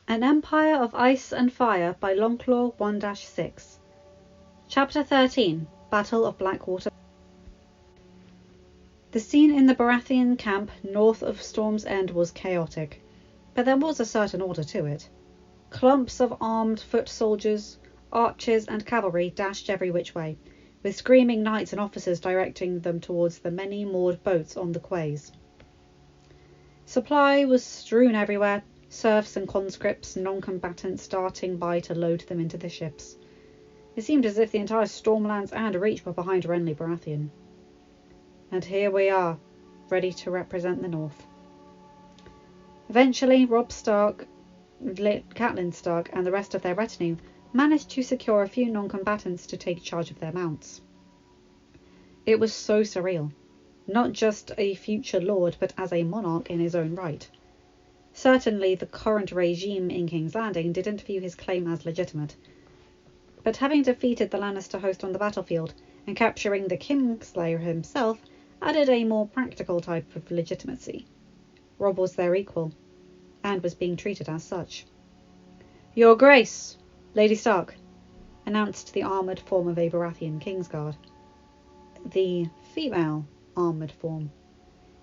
An Empire of Ice and Fire by Longclaw 1-6. Chapter 13. Battle of Blackwater. The scene in the Baratheon camp north of Storm's End was chaotic, but there was a certain order to it. Clumps of armed foot soldiers, archers and cavalry dashed every which way, with screaming knights and officers directing them towards the many moored boats on the quays. Supply was strewn everywhere, serfs and conscripts, non-combatants darting by to load them into the ships. It seemed as if the entire Stormlands and Reach were behind Renly Baratheon. And here we are, ready to represent the North. Eventually, Robb Stark, Catelyn Stark and the rest of their retinue managed to secure a few non-combatants to take charge of their mounts. It was so surreal, not just a future lord but as a monarch in his own right. Certainly the current regime in King's Landing didn't view his claim as legitimate, but having defeated the Lannister host on the battlefield and capturing the Kingslayer himself added a more practical type of legitimacy. Robb was their equal, and was being treated as such. "Your Grace, Lady Stark," announced the armoured form of a Baratheon Kingsguard. The female armoured form.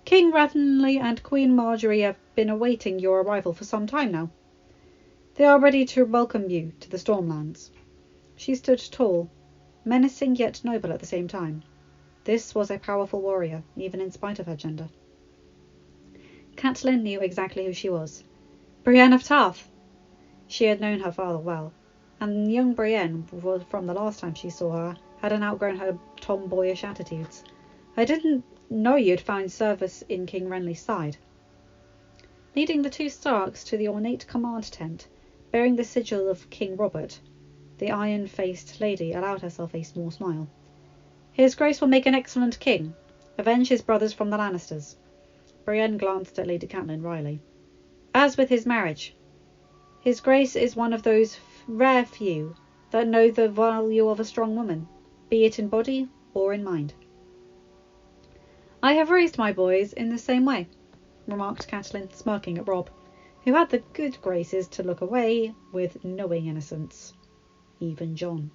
"King Renly and Queen Marjorie have been awaiting your arrival for some time now. They are ready to welcome you to the Stormlands." She stood tall, menacing yet noble at the same time. This was a powerful warrior, even in spite of her gender. Catelyn knew exactly who she was. Brienne of Tarth! She had known her father well, and young Brienne, from the last time she saw her, hadn't outgrown her tomboyish attitudes. "I didn't know you'd found service in King Renly's side." Leading the two Starks to the ornate command tent, bearing the sigil of King Robert, the iron-faced lady allowed herself a small smile. "His Grace will make an excellent king. Avenge his brothers from the Lannisters." Brienne glanced at Lady Catelyn wryly. "As with his marriage, His Grace is one of those rare few that know the value of a strong woman, be it in body or in mind." "I have raised my boys in the same way," remarked Catelyn, smirking at Robb, who had the good graces to look away with knowing innocence. Even Jon.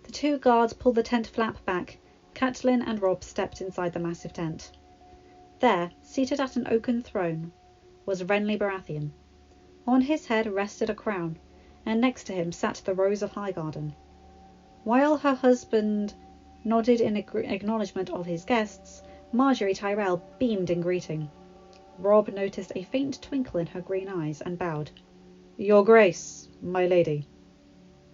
The two guards pulled the tent flap back. Catelyn and Robb stepped inside the massive tent. There, seated at an oaken throne, was Renly Baratheon. On his head rested a crown, and next to him sat the Rose of Highgarden. While her husband nodded in acknowledgement of his guests, Marjorie Tyrell beamed in greeting. Robb noticed a faint twinkle in her green eyes and bowed. "Your Grace, my lady."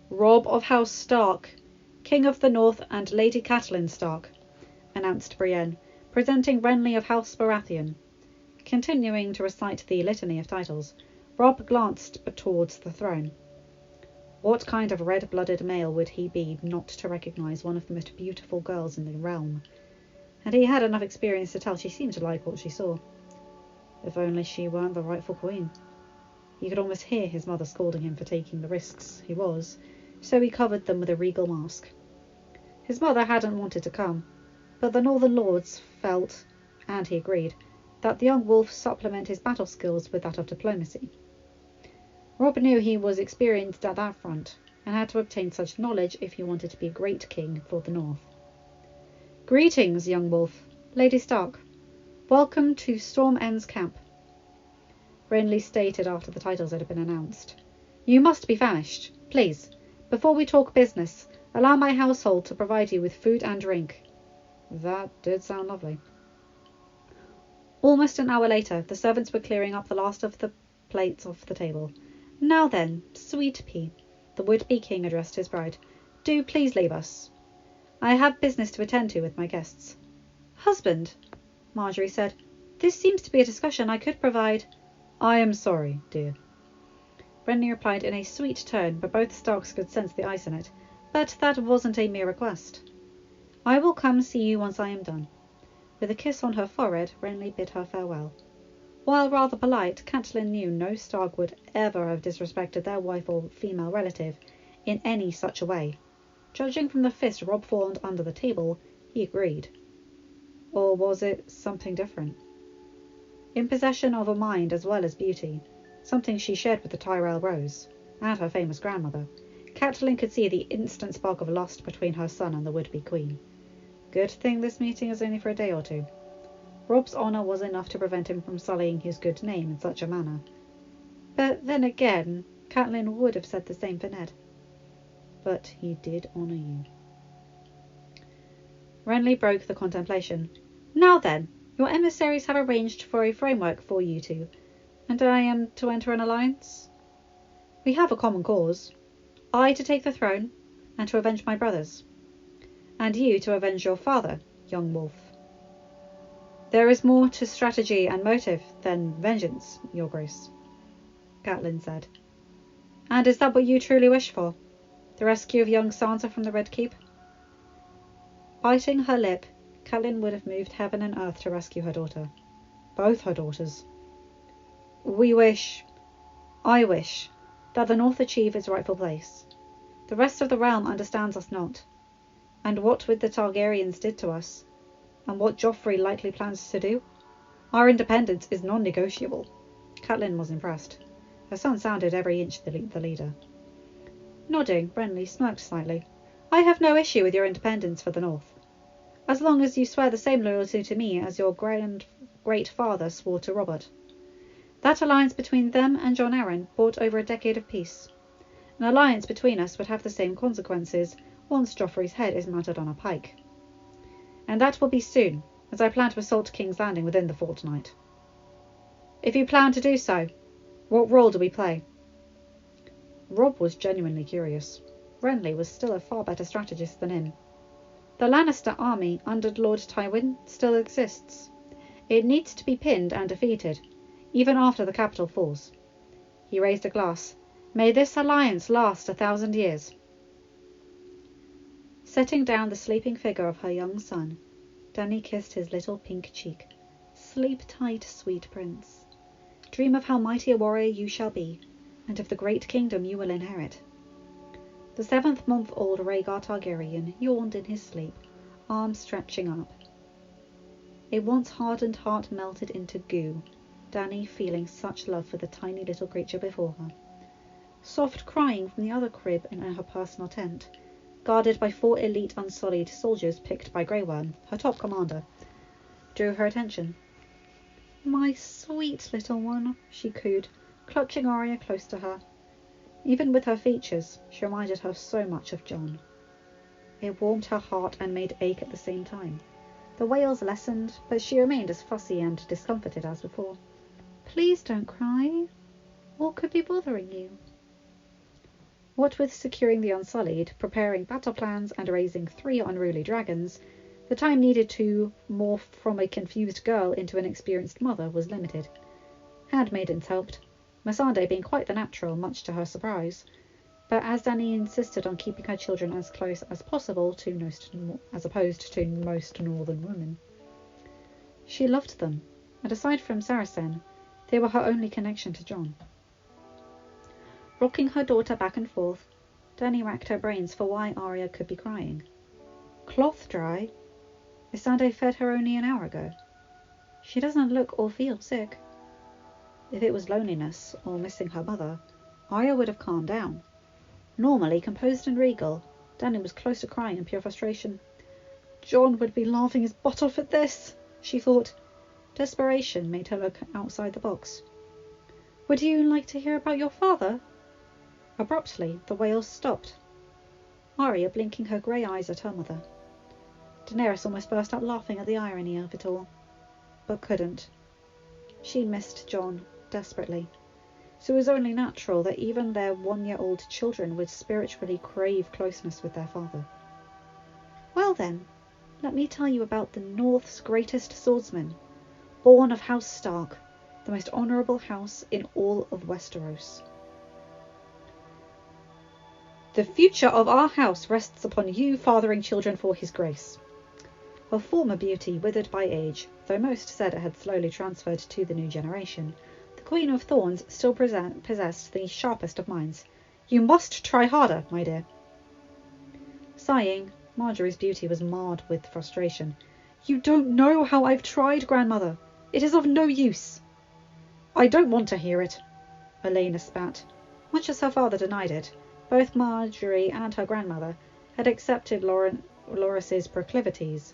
"Robb of House Stark, King of the North and Lady Catelyn Stark," announced Brienne, presenting Renly of House Baratheon. Continuing to recite the litany of titles, Robb glanced towards the throne. What kind of red-blooded male would he be not to recognise one of the most beautiful girls in the realm? And he had enough experience to tell she seemed to like what she saw. If only she weren't the rightful queen. He could almost hear his mother scolding him for taking the risks he was, so he covered them with a regal mask. His mother hadn't wanted to come, but the Northern Lords felt, and he agreed, that the young wolf supplement his battle skills with that of diplomacy. Robb knew he was experienced at that front, and had to obtain such knowledge if he wanted to be a great king for the North. "Greetings, young wolf. Lady Stark. Welcome to Storm End's camp," Renly stated after the titles had been announced. "You must be famished. Please, before we talk business, allow my household to provide you with food and drink." That did sound lovely. Almost an hour later, the servants were clearing up the last of the plates off the table. "Now then, sweet pea," the would-be king addressed his bride, "do please leave us. I have business to attend to with my guests." "Husband," Marjorie said, "this seems to be a discussion I could provide—" "I am sorry, dear," Renly replied in a sweet tone, but both Starks could sense the ice in it. "But that wasn't a mere request. I will come see you once I am done." With a kiss on her forehead, Renly bid her farewell. While rather polite, Catelyn knew no Stark would ever have disrespected their wife or female relative in any such a way. Judging from the fist Robb formed under the table, he agreed. Or was it something different? In possession of a mind as well as beauty, something she shared with the Tyrell Rose, and her famous grandmother. Catelyn could see the instant spark of lust between her son and the would-be queen. Good thing this meeting is only for a day or two. Robb's honour was enough to prevent him from sullying his good name in such a manner. But then again, Catelyn would have said the same for Ned. But he did honour you. Renly broke the contemplation. Now then, your emissaries have arranged for a framework for you two, and I am to enter an alliance? We have a common cause. I to take the throne, and to avenge my brothers. And you to avenge your father, young wolf. There is more to strategy and motive than vengeance, your grace, Catelyn said. And is that what you truly wish for? The rescue of young Sansa from the Red Keep? Biting her lip, Catelyn would have moved heaven and earth to rescue her daughter. Both her daughters. I wish, that the North achieve its rightful place. The rest of the realm understands us not. And what with the Targaryens did to us, and what Joffrey likely plans to do, our independence is non-negotiable. Catelyn was impressed. Her son sounded every inch the leader. Nodding, Renly smirked slightly. I have no issue with your independence for the North, as long as you swear the same loyalty to me as your great-father swore to Robert. That alliance between them and Jon Arryn brought over a decade of peace. An alliance between us would have the same consequences once Joffrey's head is mounted on a pike. And that will be soon, as I plan to assault King's Landing within the fortnight. If you plan to do so, what role do we play? Robb was genuinely curious. Renly was still a far better strategist than him. The Lannister army under Lord Tywin still exists. It needs to be pinned and defeated, even after the capital falls. He raised a glass. May this alliance last 1,000 years. Setting down the sleeping figure of her young son, Dany kissed his little pink cheek. Sleep tight, sweet prince. Dream of how mighty a warrior you shall be, and of the great kingdom you will inherit. The 7th-month-old Rhaegar Targaryen yawned in his sleep, arms stretching up. A once-hardened heart melted into goo, Dany feeling such love for the tiny little creature before her. Soft crying from the other crib in her personal tent, guarded by 4 elite unsullied soldiers picked by Grey Worm, her top commander, drew her attention. My sweet little one, she cooed, clutching Arya close to her. Even with her features, she reminded her so much of Jon. It warmed her heart and made ache at the same time. The wails lessened, but she remained as fussy and discomforted as before. Please don't cry. What could be bothering you? What with securing the Unsullied, preparing battle plans, and raising 3 unruly dragons, the time needed to morph from a confused girl into an experienced mother was limited. Handmaidens helped, Melisandre being quite the natural, much to her surprise, but as Dany insisted on keeping her children as close as possible to as opposed to most northern women. She loved them, and aside from Saracen, they were her only connection to Jon. Rocking her daughter back and forth, Dany racked her brains for why Arya could be crying. Cloth dry? Melisandre fed her only an hour ago. She doesn't look or feel sick. If it was loneliness or missing her mother, Arya would have calmed down. Normally composed and regal, Dany was close to crying in pure frustration. Jon would be laughing his butt off at this, she thought. Desperation made her look outside the box. Would you like to hear about your father? Abruptly, the wails stopped, Arya blinking her grey eyes at her mother. Daenerys almost burst out laughing at the irony of it all, but couldn't. She missed Jon desperately, so it was only natural that even their 1-year-old children would spiritually crave closeness with their father. Well then, let me tell you about the North's greatest swordsman, born of House Stark, the most honourable house in all of Westeros. The future of our house rests upon you fathering children for his grace. Her former beauty withered by age, though most said it had slowly transferred to the new generation, the Queen of Thorns still possessed the sharpest of minds. You must try harder, my dear. Sighing, Marjorie's beauty was marred with frustration. You don't know how I've tried, grandmother. It is of no use. I don't want to hear it. Elena spat. Much as her father denied it, both Marjorie and her grandmother had accepted Loras's proclivities.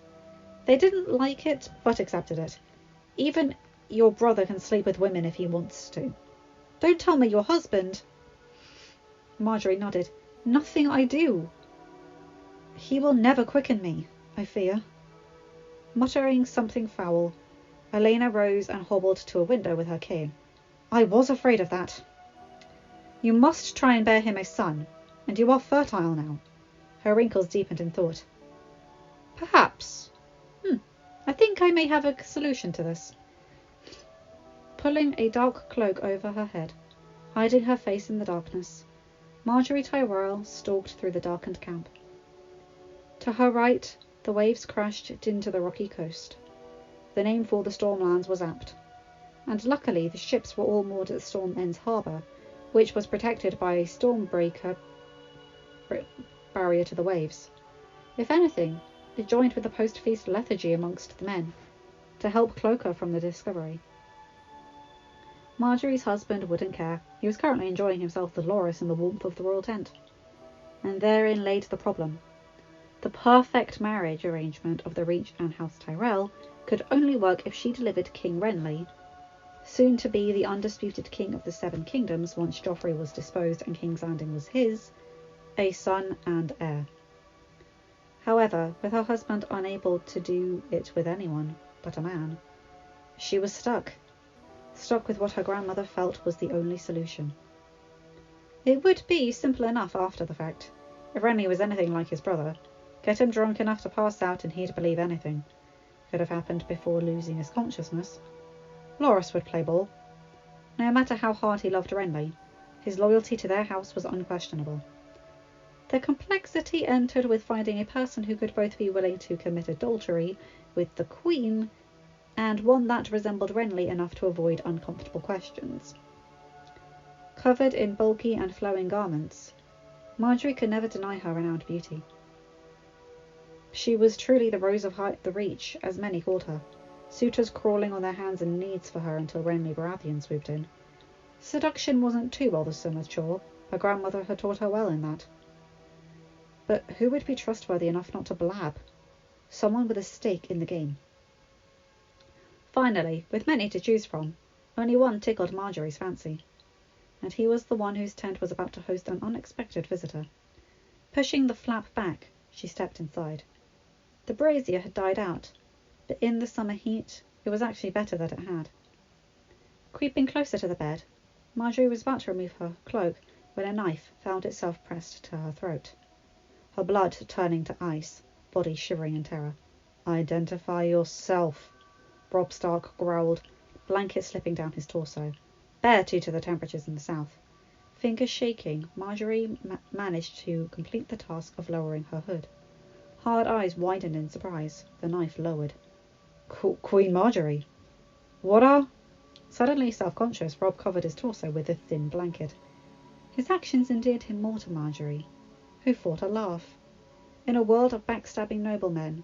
They didn't like it, but accepted it. Even your brother can sleep with women if he wants to. Don't tell me your husband. Marjorie nodded. Nothing I do. He will never quicken me, I fear. Muttering something foul, Elena rose and hobbled to a window with her cane. I was afraid of that. You must try and bear him a son, and you are fertile now. Her wrinkles deepened in thought. Perhaps. I think I may have a solution to this. Pulling a dark cloak over her head, hiding her face in the darkness, Marjorie Tyrell stalked through the darkened camp. To her right, the waves crashed into the rocky coast. The name for the Stormlands was apt, and luckily the ships were all moored at Storm End's harbour, which was protected by a stormbreaker barrier to the waves. If anything, it joined with the post-feast lethargy amongst the men, to help cloak her from the discovery. Marjorie's husband wouldn't care. He was currently enjoying himself with Loras in the warmth of the royal tent. And therein laid the problem. The perfect marriage arrangement of the Reach and House Tyrell could only work if she delivered King Renly, soon to be the undisputed king of the Seven Kingdoms once Joffrey was disposed and King's Landing was his, a son and heir. However, with her husband unable to do it with anyone but a man, she was stuck with what her grandmother felt was the only solution. It would be simple enough after the fact. If Renly was anything like his brother, get him drunk enough to pass out and he'd believe anything. Could have happened before losing his consciousness. Loras would play ball. No matter how hard he loved Renly, his loyalty to their house was unquestionable. The complexity entered with finding a person who could both be willing to commit adultery with the Queen and one that resembled Renly enough to avoid uncomfortable questions. Covered in bulky and flowing garments, Marjorie could never deny her renowned beauty. She was truly the Rose of the Reach, as many called her, suitors crawling on their hands and knees for her until Renly Baratheon swooped in. Seduction wasn't too bothersome a chore. Her grandmother had taught her well in that. But who would be trustworthy enough not to blab? Someone with a stake in the game. Finally, with many to choose from, only one tickled Marjorie's fancy, and he was the one whose tent was about to host an unexpected visitor. Pushing the flap back, she stepped inside. The brazier had died out, but in the summer heat, it was actually better that it had. Creeping closer to the bed, Marjorie was about to remove her cloak when a knife found itself pressed to her throat. Her blood turning to ice, body shivering in terror. Identify yourself, Robb Stark growled, blanket slipping down his torso. Bear due to the temperatures in the south. Fingers shaking, Marjorie managed to complete the task of lowering her hood. Hard eyes widened in surprise, the knife lowered. Queen Marjorie? What are... Suddenly self-conscious, Robb covered his torso with a thin blanket. His actions endeared him more to Marjorie, who fought a laugh. In a world of backstabbing noblemen,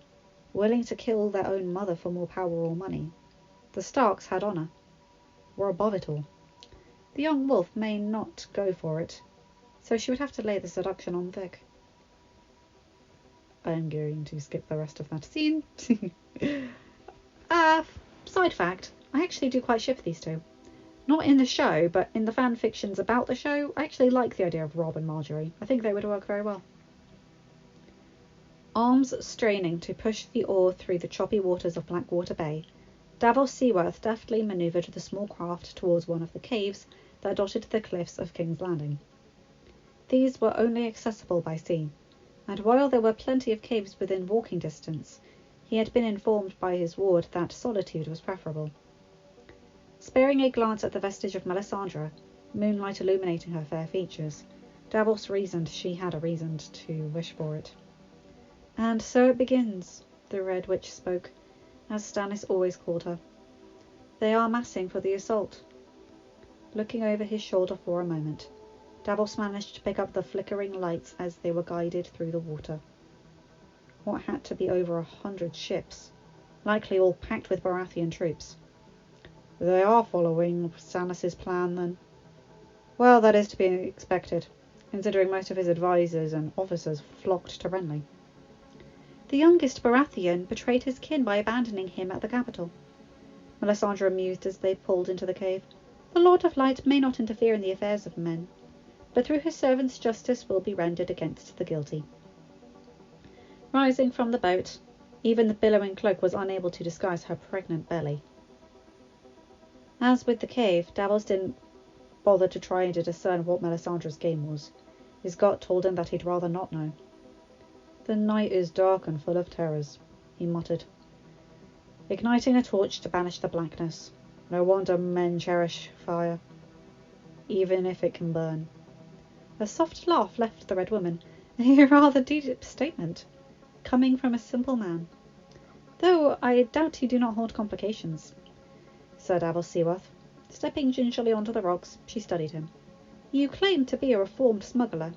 willing to kill their own mother for more power or money, the Starks had honour, were above it all. The young wolf may not go for it, so she would have to lay the seduction on thick. I'm going to skip the rest of that scene. Side fact, I actually do quite ship these two. Not in the show, but in the fan fictions about the show, I actually like the idea of Robb and Marjorie. I think they would work very well. Arms straining to push the oar through the choppy waters of Blackwater Bay, Davos Seaworth deftly manoeuvred the small craft towards one of the caves that dotted the cliffs of King's Landing. These were only accessible by sea, and while there were plenty of caves within walking distance, he had been informed by his ward that solitude was preferable. Sparing a glance at the vestige of Melisandre, moonlight illuminating her fair features, Davos reasoned she had a reason to wish for it. And so it begins, the Red Witch spoke, as Stannis always called her. They are massing for the assault. Looking over his shoulder for a moment, Davos managed to pick up the flickering lights as they were guided through the water. What had to be over 100 ships, likely all packed with Baratheon troops. They are following Stannis' plan, then. Well, that is to be expected, considering most of his advisors and officers flocked to Renly. The youngest Baratheon betrayed his kin by abandoning him at the capital, Melisandre mused as they pulled into the cave. The Lord of Light may not interfere in the affairs of men, but through his servants justice will be rendered against the guilty. Rising from the boat, even the billowing cloak was unable to disguise her pregnant belly. As with the cave, Davos didn't bother to try to discern what Melisandre's game was. His gut told him that he'd rather not know. The night is dark and full of terrors, he muttered, igniting a torch to banish the blackness. No wonder men cherish fire, even if it can burn. A soft laugh left the Red Woman, a rather deep statement, coming from a simple man. Though I doubt you do not hold complications, said Davos Seaworth. Stepping gingerly onto the rocks, she studied him. You claim to be a reformed smuggler,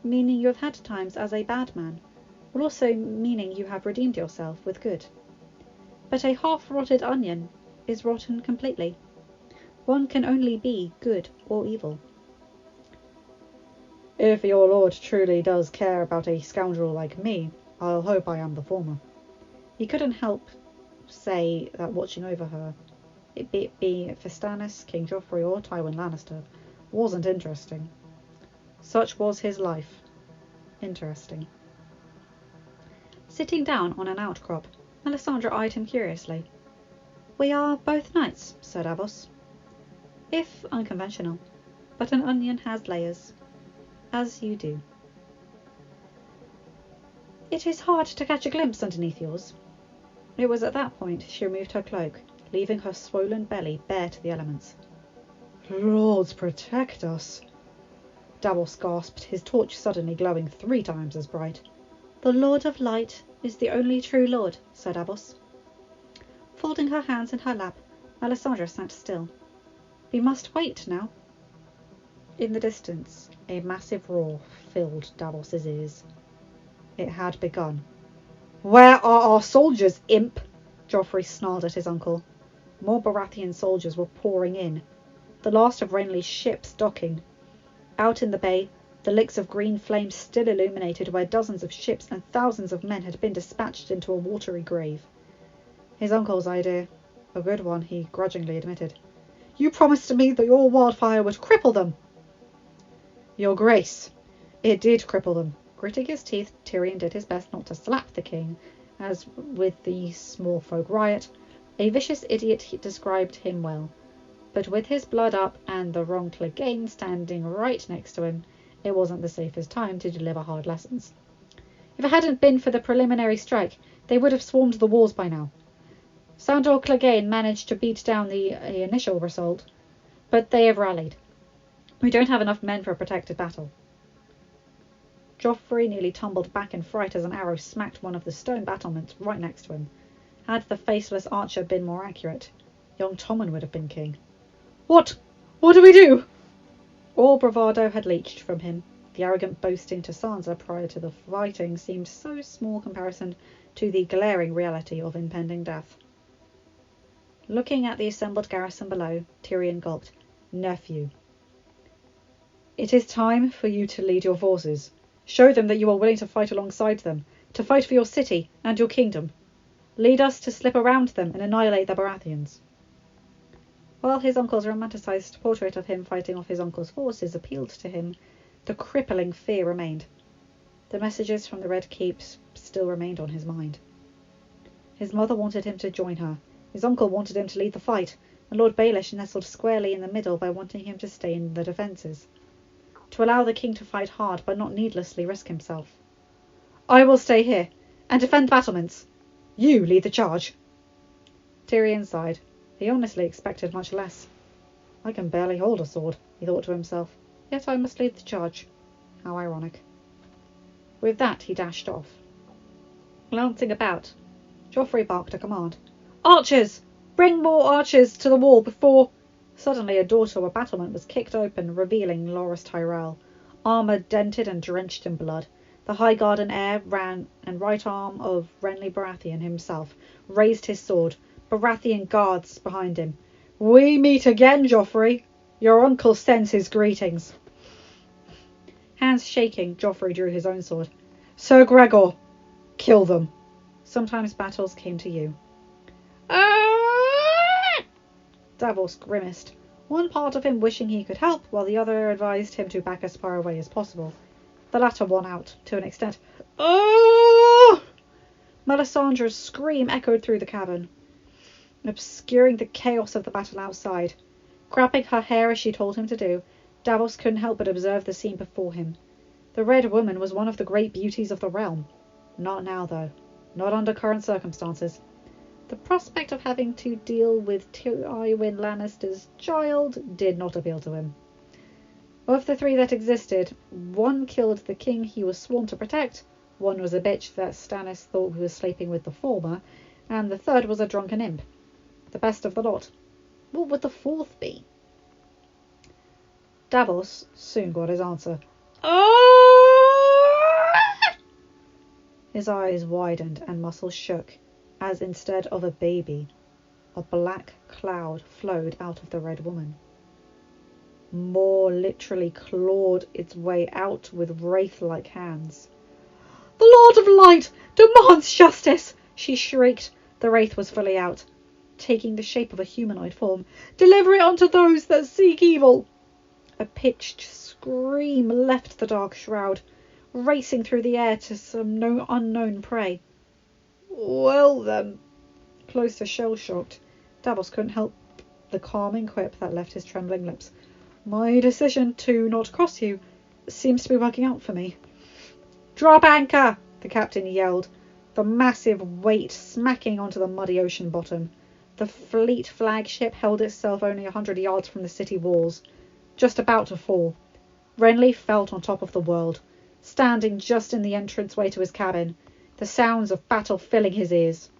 meaning you have had times as a bad man, but also meaning you have redeemed yourself with good. But a half-rotted onion is rotten completely. One can only be good or evil. If your lord truly does care about a scoundrel like me, I'll hope I am the former. He couldn't help say that watching over her, it be Stannis, King Joffrey or Tywin Lannister, wasn't interesting. Such was his life. Interesting. Sitting down on an outcrop, Melisandre eyed him curiously. We are both knights, said Davos. If unconventional, but an onion has layers, as you do. It is hard to catch a glimpse underneath yours. It was at that point she removed her cloak, leaving her swollen belly bare to the elements. Lords protect us, Davos gasped, his torch suddenly glowing 3 times as bright. The Lord of Light is the only true Lord, said Davos. Folding her hands in her lap, Melisandre sat still. We must wait now. In the distance, a massive roar filled Davos's ears. It had begun. Where are our soldiers, imp? Joffrey snarled at his uncle. More Baratheon soldiers were pouring in, the last of Renly's ships docking. Out in the bay, the licks of green flame still illuminated where dozens of ships and thousands of men had been dispatched into a watery grave. His uncle's idea, a good one, he grudgingly admitted. You promised me that your wildfire would cripple them. Your Grace, it did cripple them. Gritting his teeth, Tyrion did his best not to slap the king, as with the small folk riot, a vicious idiot described him well. But with his blood up and the Longclaw standing right next to him, it wasn't the safest time to deliver hard lessons. If it hadn't been for the preliminary strike, they would have swarmed the walls by now. Sandor Clegane managed to beat down the initial assault, but they have rallied. We don't have enough men for a protected battle. Joffrey nearly tumbled back in fright as an arrow smacked one of the stone battlements right next to him. Had the faceless archer been more accurate, young Tommen would have been king. What? What do we do? All bravado had leached from him. The arrogant boasting to Sansa prior to the fighting seemed so small comparison to the glaring reality of impending death. Looking at the assembled garrison below, Tyrion gulped. Nephew. It is time for you to lead your forces. Show them that you are willing to fight alongside them, to fight for your city and your kingdom. Lead us to slip around them and annihilate the Baratheons. While his uncle's romanticised portrait of him fighting off his uncle's forces appealed to him, the crippling fear remained. The messages from the Red Keeps still remained on his mind. His mother wanted him to join her, his uncle wanted him to lead the fight, and Lord Baelish nestled squarely in the middle by wanting him to stay in the defences. To allow the king to fight hard but not needlessly risk himself. I will stay here and defend the battlements. You lead the charge. Tyrion sighed. He honestly expected much less. I can barely hold a sword, he thought to himself, yet I must lead the charge. How ironic. With that he dashed off. Glancing about, Joffrey barked a command. Archers! Bring more archers to the wall before... Suddenly a door to a battlement was kicked open, revealing Loras Tyrell, armour dented and drenched in blood. The Highgarden heir ran, and right arm of Renly Baratheon himself raised his sword, Baratheon guards behind him. We meet again, Joffrey. Your uncle sends his greetings. Hands shaking, Joffrey drew his own sword. Sir Gregor, kill them. Sometimes battles came to you. Davos grimaced, one part of him wishing he could help, while the other advised him to back as far away as possible. The latter won out, to an extent. Melisandre's scream echoed through the cabin, obscuring the chaos of the battle outside. Grabbing her hair as she told him to do, Davos couldn't help but observe the scene before him. The Red Woman was one of the great beauties of the realm. Not now, though. Not under current circumstances. The prospect of having to deal with Tywin Lannister's child did not appeal to him. Of the three that existed, one killed the king he was sworn to protect, one was a bitch that Stannis thought he was sleeping with the former, and the third was a drunken imp. The best of the lot. What would the fourth be? Davos soon got his answer. His eyes widened and muscles shook, as instead of a baby, a black cloud flowed out of the Red Woman. More literally clawed its way out with wraith-like hands. The Lord of Light demands justice, she shrieked. The wraith was fully out, taking the shape of a humanoid form. Deliver it unto those that seek evil. A pitched scream left the dark shroud, racing through the air to some unknown prey. Well then, close to shell-shocked, Davos couldn't help the calming quip that left his trembling lips. My decision to not cross you seems to be working out for me. Drop anchor, the captain yelled, the massive weight smacking onto the muddy ocean bottom. The fleet flagship held itself only 100 yards from the city walls, just about to fall. Renly felt on top of the world, standing just in the entranceway to his cabin, the sounds of battle filling his ears.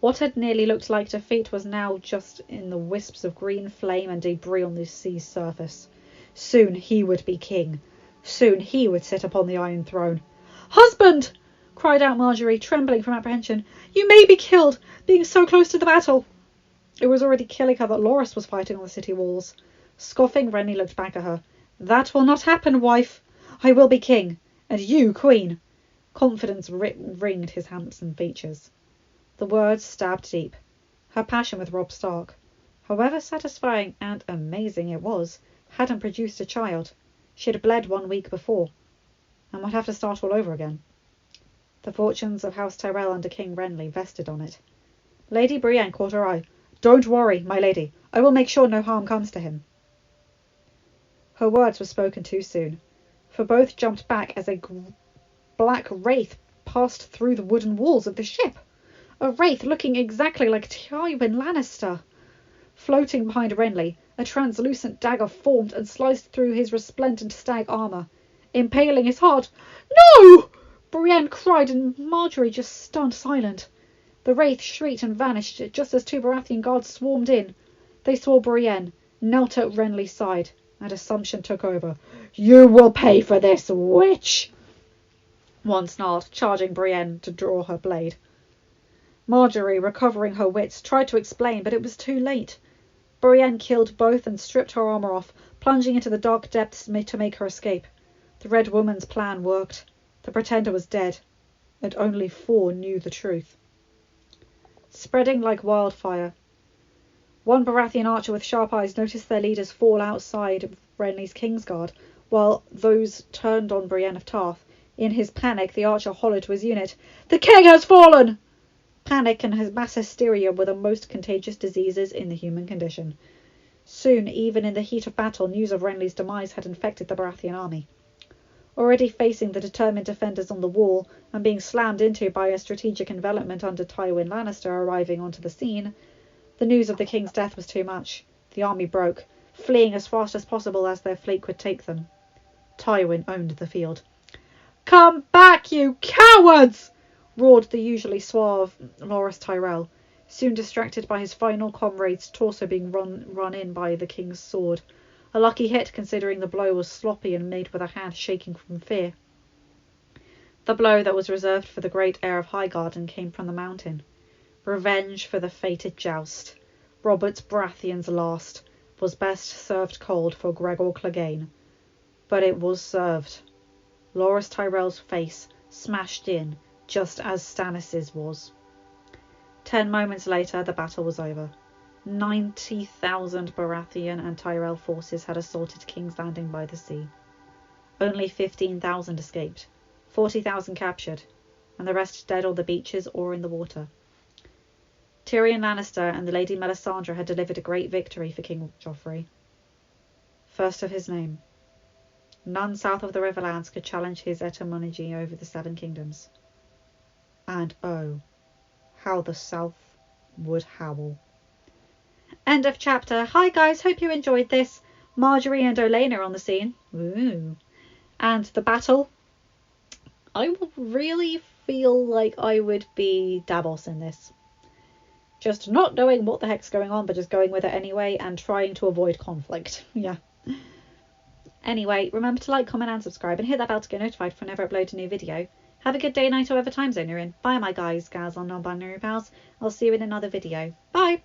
What had nearly looked like defeat was now just in the wisps of green flame and debris on the sea's surface. Soon he would be king. Soon he would sit upon the Iron Throne. Husband! Cried out Margaery, trembling from apprehension. You may be killed, being so close to the battle. It was already killing her that Loras was fighting on the city walls. Scoffing, Renly looked back at her. That will not happen, wife. I will be king, and you queen. Confidence ringed his handsome features. The words stabbed deep. Her passion with Robb Stark, however satisfying and amazing it was, hadn't produced a child. She had bled 1 week before, and would have to start all over again. The fortunes of House Tyrell under King Renly vested on it. Lady Brienne caught her eye. Don't worry, my lady. I will make sure no harm comes to him. Her words were spoken too soon, for both jumped back as a black wraith passed through the wooden walls of the ship. A wraith looking exactly like Tywin Lannister. Floating behind Renly, a translucent dagger formed and sliced through his resplendent stag armour, impaling his heart. No! Brienne cried, and Margaery just stunned silent. The wraith shrieked and vanished just as 2 Baratheon guards swarmed in. They saw Brienne, knelt at Renly's side, and assumption took over. You will pay for this, witch! One snarled, charging Brienne to draw her blade. Margaery, recovering her wits, tried to explain, but it was too late. Brienne killed both and stripped her armour off, plunging into the dark depths to make her escape. The Red Woman's plan worked. The Pretender was dead, and only 4 knew the truth. Spreading like wildfire, one Baratheon archer with sharp eyes noticed their leaders fall outside of Renly's Kingsguard, while those turned on Brienne of Tarth. In his panic, the archer hollered to his unit, "The king has fallen!" Panic and his mass hysteria were the most contagious diseases in the human condition. Soon, even in the heat of battle, news of Renly's demise had infected the Baratheon army. Already facing the determined defenders on the wall, and being slammed into by a strategic envelopment under Tywin Lannister arriving onto the scene, the news of the king's death was too much. The army broke, fleeing as fast as possible as their fleet could take them. Tywin owned the field. "Come back, you cowards!" roared the usually suave Loras Tyrell, soon distracted by his final comrade's torso being run in by the king's sword. A lucky hit, considering the blow was sloppy and made with a hand shaking from fear. The blow that was reserved for the great heir of Highgarden came from the mountain. Revenge for the fated joust. Robert Baratheon's last. was best served cold for Gregor Clegane. But it was served. Loras Tyrell's face smashed in, just as Stannis's was. 10 moments later, the battle was over. 90,000 Baratheon and Tyrell forces had assaulted King's Landing by the sea. Only 15,000 escaped, 40,000 captured, and the rest dead on the beaches or in the water. Tyrion Lannister and the Lady Melisandre had delivered a great victory for King Joffrey. First of his name. None south of the Riverlands could challenge his etymology over the Seven Kingdoms. And oh, how the South would howl. End of chapter. Hi guys, hope you enjoyed this. Marjorie and Olenna on the scene. Ooh. And the battle. I really feel like I would be Davos in this. Just not knowing what the heck's going on, but just going with it anyway and trying to avoid conflict. Yeah. Anyway, remember to like, comment and subscribe and hit that bell to get notified whenever I upload a new video. Have a good day, night, or whatever time zone you're in. Bye my guys, gals and non-binary pals. I'll see you in another video. Bye!